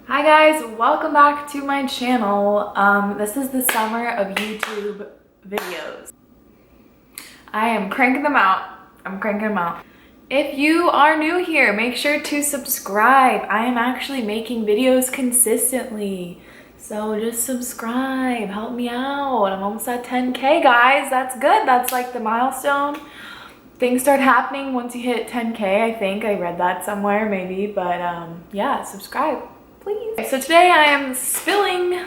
Hi guys, welcome back to my channel. This is the summer of YouTube videos. I am cranking them out. If you are new here, make sure to subscribe. I am actually making videos consistently. So just subscribe, help me out. I'm almost at 10K, guys. That's good. That's like the milestone. Things start happening once you hit 10K, I think. I read that somewhere, maybe. But yeah, subscribe, please. So today I am spilling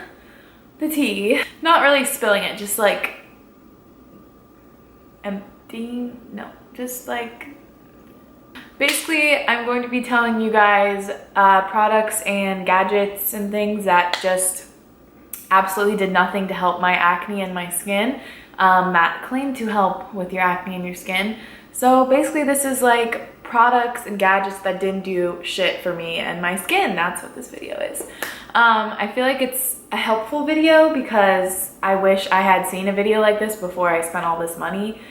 the tea. Not really spilling it, just like emptying. No, just like... Basically, I'm going to be telling you guys products and gadgets and things that just absolutely did nothing to help my acne and my skin, that claim to help with your acne and your skin. So basically this is like products and gadgets that didn't do shit for me and my skin. That's what this video is. I feel like it's a helpful video because I wish I had seen a video like this before I spent all this money.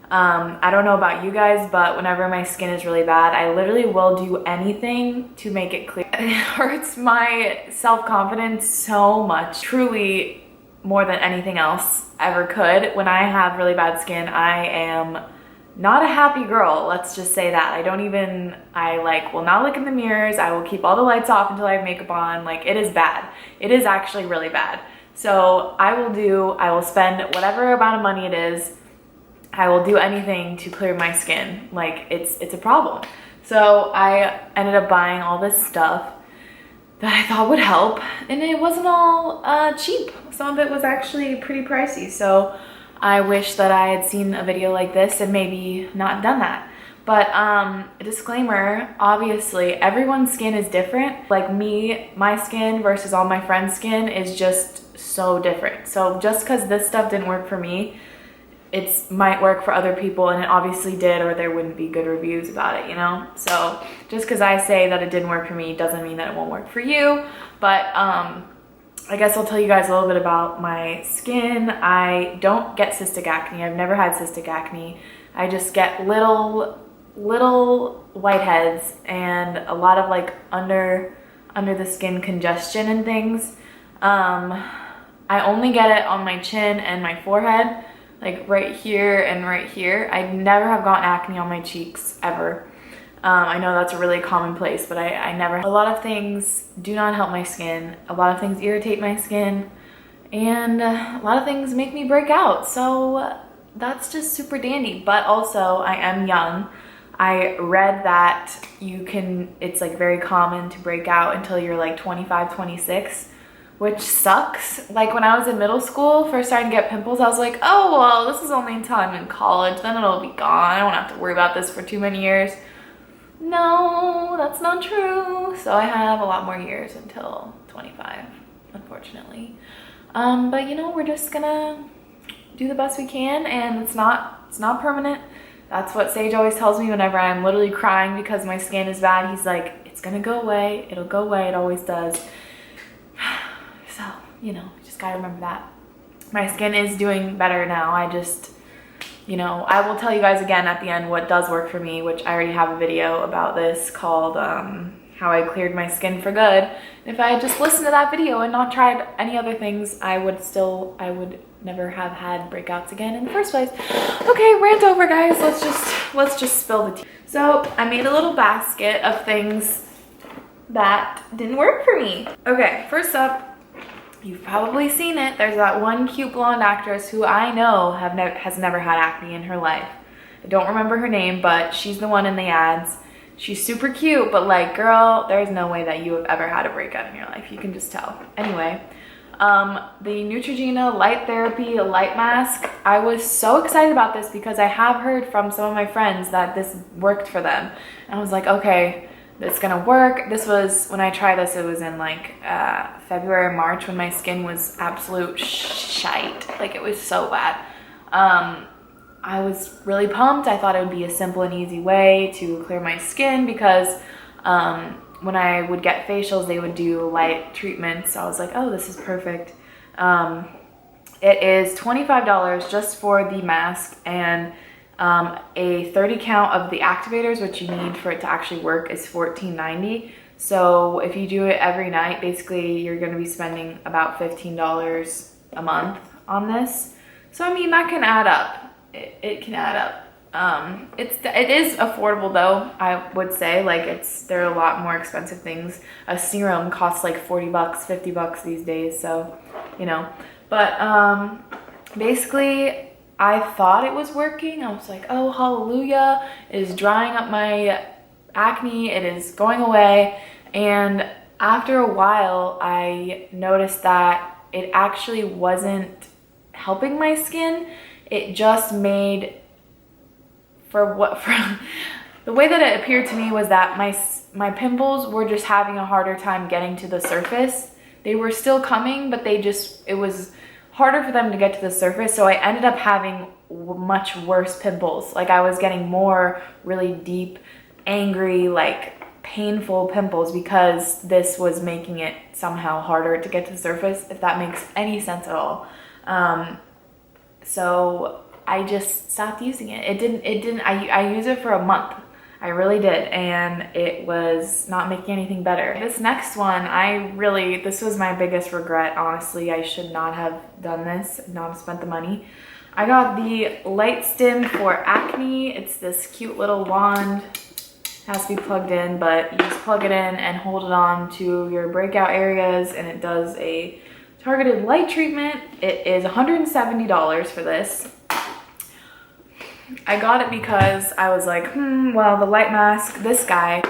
I don't know about you guys, but whenever my skin is really bad, I literally will do anything to make it clear. It hurts my self-confidence so much, truly more than anything else ever could. When I have really bad skin, I am not a happy girl, let's just say that. I will not look in the mirrors. I will keep all the lights off until I have makeup on. Like, it is bad. It is actually really bad. So I will spend whatever amount of money it is. I will do anything to clear my skin. Like, it's a problem. So I ended up buying all this stuff that I thought would help, and it wasn't all cheap. Some of it was actually pretty pricey. So I wish that I had seen a video like this and maybe not done that. But a disclaimer, obviously everyone's skin is different. Like me, my skin versus all my friends' skin is just so different. So just because this stuff didn't work for me, it might work for other people, and it obviously did, or there wouldn't be good reviews about it, you know? So just because I say that it didn't work for me doesn't mean that it won't work for you. But I guess I'll tell you guys a little bit about my skin. I don't get cystic acne. I've never had cystic acne. I just get little whiteheads and a lot of like under the skin congestion and things. I only get it on my chin and my forehead, like right here and right here. I never have gotten acne on my cheeks ever. I know that's a really commonplace, but I never. A lot of things do not help my skin. A lot of things irritate my skin, and a lot of things make me break out. So that's just super dandy. But also, I am young. I read that it's like very common to break out until you're like 25, 26. Which sucks. Like when I was in middle school, first starting to get pimples, I was like, oh, well, this is only until I'm in college, then it'll be gone. I don't have to worry about this for too many years. No, that's not true. So I have a lot more years until 25, unfortunately. But you know, we're just gonna do the best we can, and it's not permanent. That's what Sage always tells me whenever I'm literally crying because my skin is bad. He's like, it's gonna go away. It'll go away. It always does. So, you know, just gotta remember that. My skin is doing better now. I just, you know, I will tell you guys again at the end what does work for me, which I already have a video about this called how I cleared my skin for good. And if I had just listened to that video and not tried any other things, I would never have had breakouts again in the first place. Okay, rant over, guys. Let's just spill the tea. So I made a little basket of things that didn't work for me. Okay, first up, you've probably seen it. There's that one cute blonde actress who I know has never had acne in her life. I don't remember her name, but she's the one in the ads. She's super cute, but like, girl, there's no way that you have ever had a breakout in your life. You can just tell. Anyway, the Neutrogena Light Therapy Light Mask. I was so excited about this because I have heard from some of my friends that this worked for them. And I was like, okay, it's gonna work. This was, when I tried this, it was in like February, March, when my skin was absolute shite. Like, it was so bad. I was really pumped. I thought it would be a simple and easy way to clear my skin because when I would get facials, they would do light treatments. So I was like, oh, this is perfect. It is $25 just for the mask, and a 30 count of the activators, which you need for it to actually work, is $14.90. So if you do it every night, basically you're going to be spending about $15 a month on this. So I mean, that can add up. It can add up. It is affordable though, I would say. Like, there are a lot more expensive things. A serum costs like 40 bucks, 50 bucks these days, so you know. But basically I thought it was working. I was like, oh hallelujah, it is drying up my acne, it is going away. And after a while I noticed that it actually wasn't helping my skin. It just made, the way that it appeared to me was that my pimples were just having a harder time getting to the surface. They were still coming, but it was harder for them to get to the surface. So I ended up having much worse pimples. Like, I was getting more really deep, angry, like painful pimples because this was making it somehow harder to get to the surface, if that makes any sense at all. So I just stopped using it. I used it for a month. I really did, and it was not making anything better. This next one, this was my biggest regret, honestly. I should not have done this, not have spent the money. I got the Lightstim for acne. It's this cute little wand. It has to be plugged in, but you just plug it in and hold it on to your breakout areas, and it does a targeted light treatment. It is $170 for this. I got it because I was like, well, the light mask, this guy,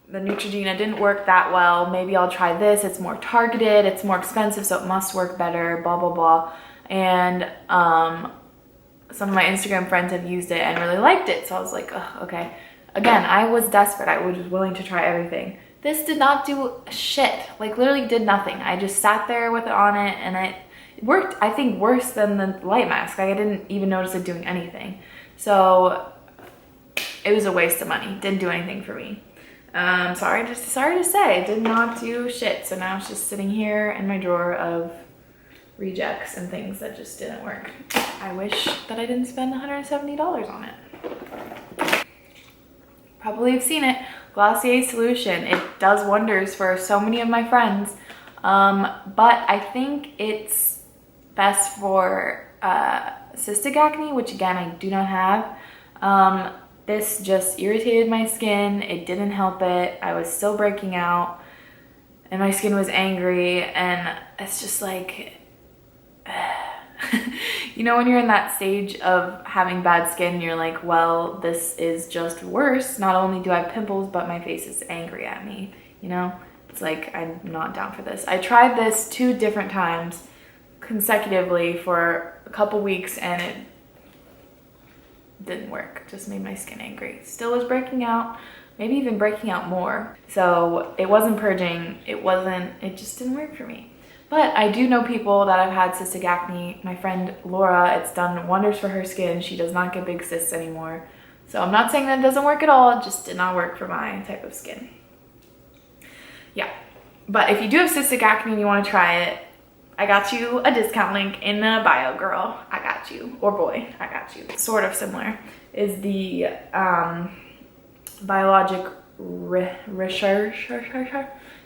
the Neutrogena, didn't work that well. Maybe I'll try this. It's more targeted, it's more expensive, so it must work better, blah, blah, blah. And some of my Instagram friends have used it and really liked it. So I was like, oh, okay. Again, I was desperate. I was willing to try everything. This did not do shit. Like, literally did nothing. I just sat there with it on it, and it worked, I think, worse than the light mask. Like, I didn't even notice it doing anything. So it was a waste of money. Didn't do anything for me. Sorry to say, it did not do shit. So now it's just sitting here in my drawer of rejects and things that just didn't work. I wish that I didn't spend $170 on it. Probably have seen it. Glossier Solution. It does wonders for so many of my friends. But I think it's best for cystic acne, which again, I do not have. This just irritated my skin. It didn't help it. I was still breaking out and my skin was angry, and it's just like, you know, when you're in that stage of having bad skin, you're like, well, this is just worse. Not only do I have pimples, but my face is angry at me, you know? It's like, I'm not down for this. I tried this 2 different times consecutively for a couple weeks, and it didn't work. Just made my skin angry. Still was breaking out, maybe even breaking out more. So it wasn't purging. It just didn't work for me. But I do know people that have had cystic acne. My friend Laura, it's done wonders for her skin. She does not get big cysts anymore. So I'm not saying that it doesn't work at all. It just did not work for my type of skin. Yeah, but if you do have cystic acne and you want to try it, I got you a discount link in the bio, girl. I got you. Or boy, I got you. Sort of similar is the Biologic Research,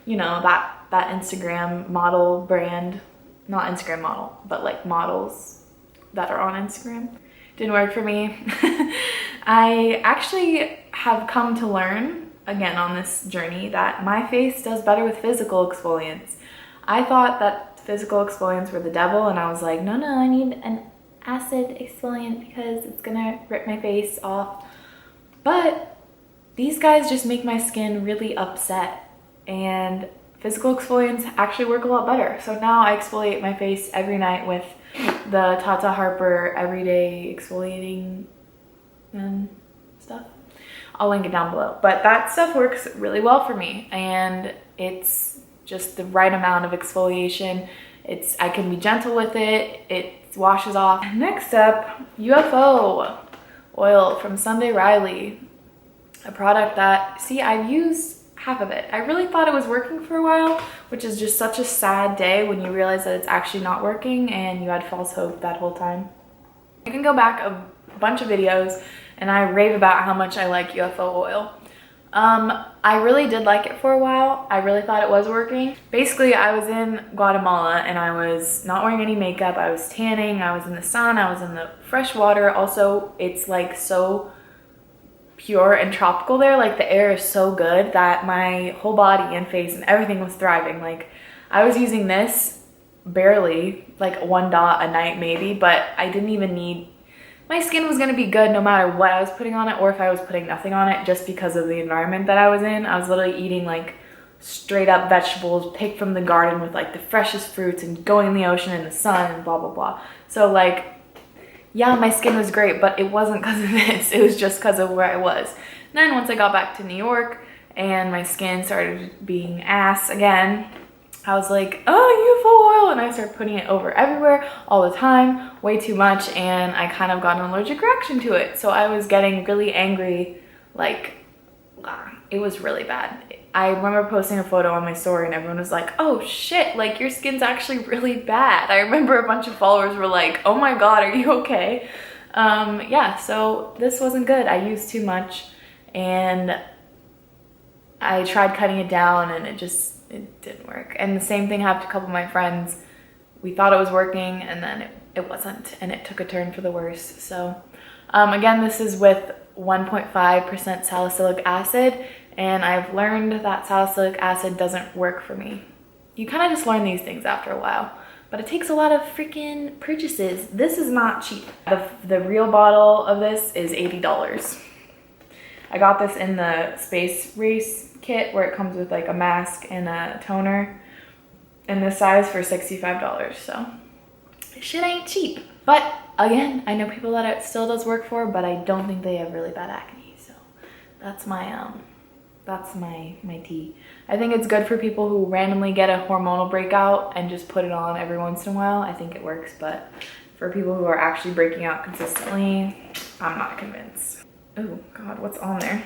you know, that Instagram model brand. Not Instagram model, but like models that are on Instagram. Didn't work for me. I actually have come to learn, again on this journey, that my face does better with physical exfoliants. I thought that physical exfoliants were the devil, and I was like, no, I need an acid exfoliant because it's gonna rip my face off. But these guys just make my skin really upset, and physical exfoliants actually work a lot better. So now I exfoliate my face every night with the Tata Harper everyday exfoliating and stuff. I'll link it down below, but that stuff works really well for me, and it's just the right amount of exfoliation. I can be gentle with it. It washes off. Next up, Ufo Oil from Sunday Riley. A product that, see, I've used half of it. I really thought it was working for a while, which is just such a sad day when you realize that it's actually not working and you had false hope that whole time. You can go back a bunch of videos and I rave about how much I like Ufo Oil. I really did like it for a while. I really thought it was working. Basically, I was in Guatemala and I was not wearing any makeup. I was tanning, I was in the sun, I was in the fresh water. Also, it's like so pure and tropical there. Like the air is so good that my whole body and face and everything was thriving. Like I was using this barely, like 1 dot a night maybe, but I didn't even need, my skin was gonna be good no matter what I was putting on it or if I was putting nothing on it, just because of the environment that I was in. I was literally eating like straight up vegetables picked from the garden with like the freshest fruits and going in the ocean in the sun and blah, blah, blah. So like, yeah, my skin was great, but it wasn't because of this. It was just because of where I was. And then once I got back to New York and my skin started being ass again, I was like, oh, Ufo Oil, and I started putting it over everywhere all the time, way too much, and I kind of got an allergic reaction to it. So I was getting really angry, like, it was really bad. I remember posting a photo on my story and everyone was like, oh shit, like your skin's actually really bad. I remember a bunch of followers were like, oh my God, are you okay? Yeah, so this wasn't good. I used too much and I tried cutting it down and it didn't work. And the same thing happened to a couple of my friends. We thought it was working and then it wasn't, and it took a turn for the worse. So again, this is with 1.5% salicylic acid, and I've learned that salicylic acid doesn't work for me. You kind of just learn these things after a while, but it takes a lot of freaking purchases. This is not cheap. The real bottle of this is $80. I got this in the Space Race kit where it comes with like a mask and a toner in this size for $65. So shit ain't cheap. But again, I know people that it still does work for, but I don't think they have really bad acne. So that's my tea. I think it's good for people who randomly get a hormonal breakout and just put it on every once in a while. I think it works, but for people who are actually breaking out consistently, I'm not convinced. Oh God, what's on there?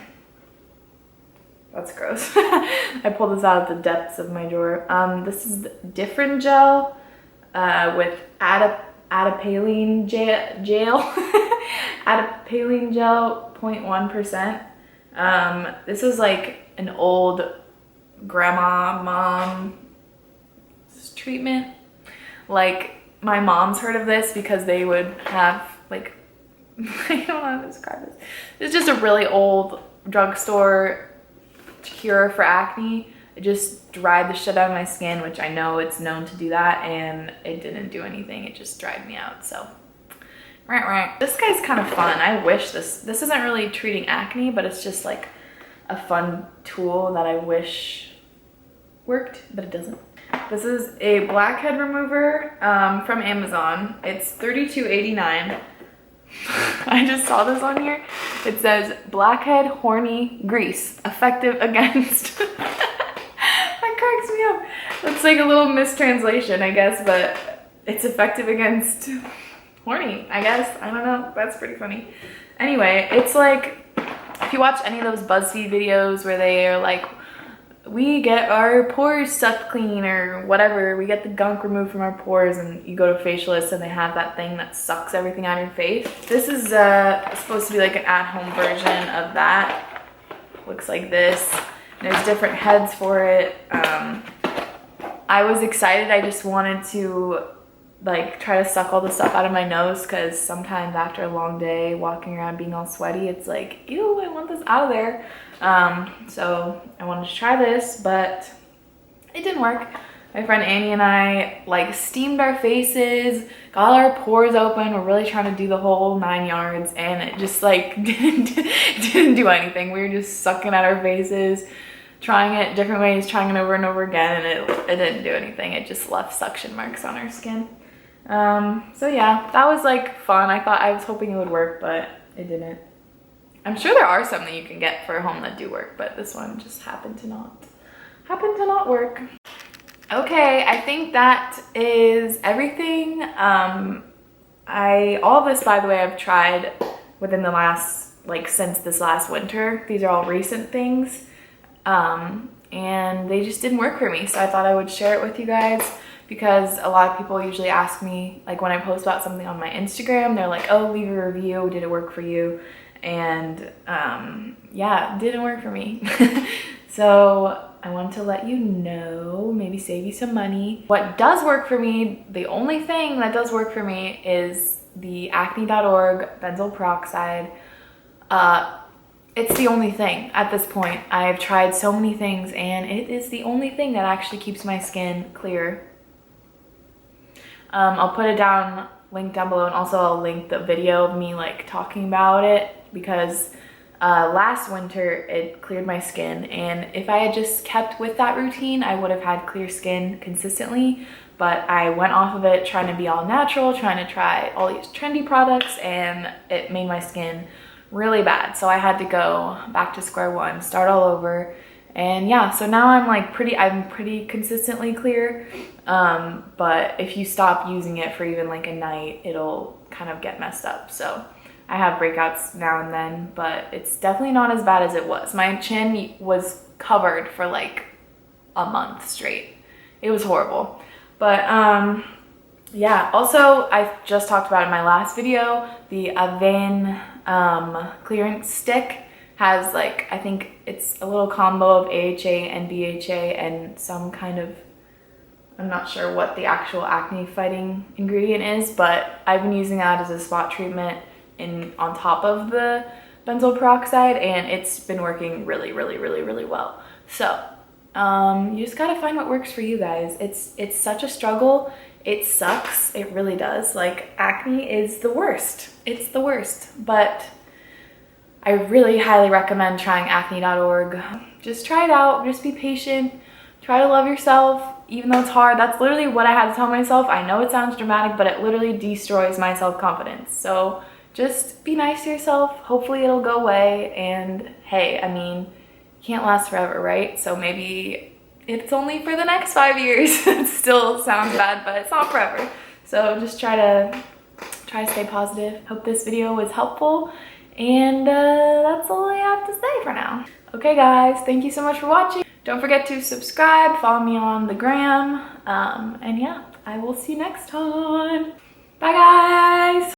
That's gross. I pulled this out of the depths of my drawer. This is Differin Gel with adipalene gel. Adipalene gel 0.1%. This is like an old grandma mom treatment. Like my mom's heard of this because they would have like, I don't know how to describe this. It's just a really old drugstore cure for acne. It just dried the shit out of my skin, which I know it's known to do that, and it didn't do anything. It just dried me out. So this guy's kind of fun. I wish this isn't really treating acne, but it's just like a fun tool that I wish worked, but it doesn't. This is a blackhead remover from Amazon. It's $32.89. I just saw this on here. It says blackhead horny grease, effective against. That cracks me up. It's like a little mistranslation, I guess, but it's effective against horny, I guess. I don't know. That's pretty funny. Anyway, it's like if you watch any of those BuzzFeed videos where they are like, we get our pores sucked clean or whatever, we get the gunk removed from our pores, and you go to facialists and they have that thing that sucks everything out of your face. This is supposed to be like an at-home version of that. Looks like this. There's different heads for it. I was excited. I just wanted to like try to suck all the stuff out of my nose, because sometimes after a long day walking around being all sweaty, it's like, ew, I want this out of there. So I wanted to try this, but it didn't work. My friend Annie and I like steamed our faces, got our pores open. We're really trying to do the whole 9 yards, and it just like didn't do anything. We were just sucking at our faces, trying it different ways, trying it over and over again, and it didn't do anything. It just left suction marks on our skin. So yeah, that was like fun. I was hoping it would work, but it didn't. I'm sure there are some that you can get for home that do work, but this one just happened to not work. Okay, I think that is everything. All of this, by the way, I've tried within the last, like since this last winter. These are all recent things. And they just didn't work for me. So I thought I would share it with you guys, because a lot of people usually ask me, like when I post about something on my Instagram, they're like, oh, leave a review, did it work for you? and yeah, it didn't work for me. So I wanted to let you know, maybe save you some money. What does work for me, the only thing that does work for me, is the acne.org benzoyl peroxide. It's the only thing at this point. I've tried so many things and it is the only thing that actually keeps my skin clear. I'll put it down, link down below, and also I'll link the video of me like talking about it, because last winter it cleared my skin, and if I had just kept with that routine I would have had clear skin consistently, but I went off of it trying to be all natural, trying to try all these trendy products, and it made my skin really bad. So I had to go back to square one, start all over. And yeah, so now I'm pretty consistently clear, but if you stop using it for even like a night, it'll kind of get messed up. So I have breakouts now and then, but it's definitely not as bad as it was. My chin was covered for like a month straight. It was horrible. But yeah, also I just talked about in my last video, the Avane clearance stick has like, I think it's a little combo of AHA and BHA and some kind of, I'm not sure what the actual acne fighting ingredient is, but I've been using that as a spot treatment on top of the benzoyl peroxide, and it's been working really well. So you just gotta find what works for you guys. It's such a struggle. It sucks, it really does. Like, acne is the worst. It's the worst, but I really highly recommend trying acne.org. Just try it out, just be patient, try to love yourself, even though it's hard. That's literally what I had to tell myself. I know it sounds dramatic, but it literally destroys my self-confidence. So just be nice to yourself, hopefully it'll go away, and hey, I mean, can't last forever, right? So maybe it's only for the next 5 years. It still sounds bad, but it's not forever. So just try to stay positive. Hope this video was helpful, and that's all I have to say for now. Okay guys, thank you so much for watching. Don't forget to subscribe, follow me on the gram, and yeah, I will see you next time. Bye guys!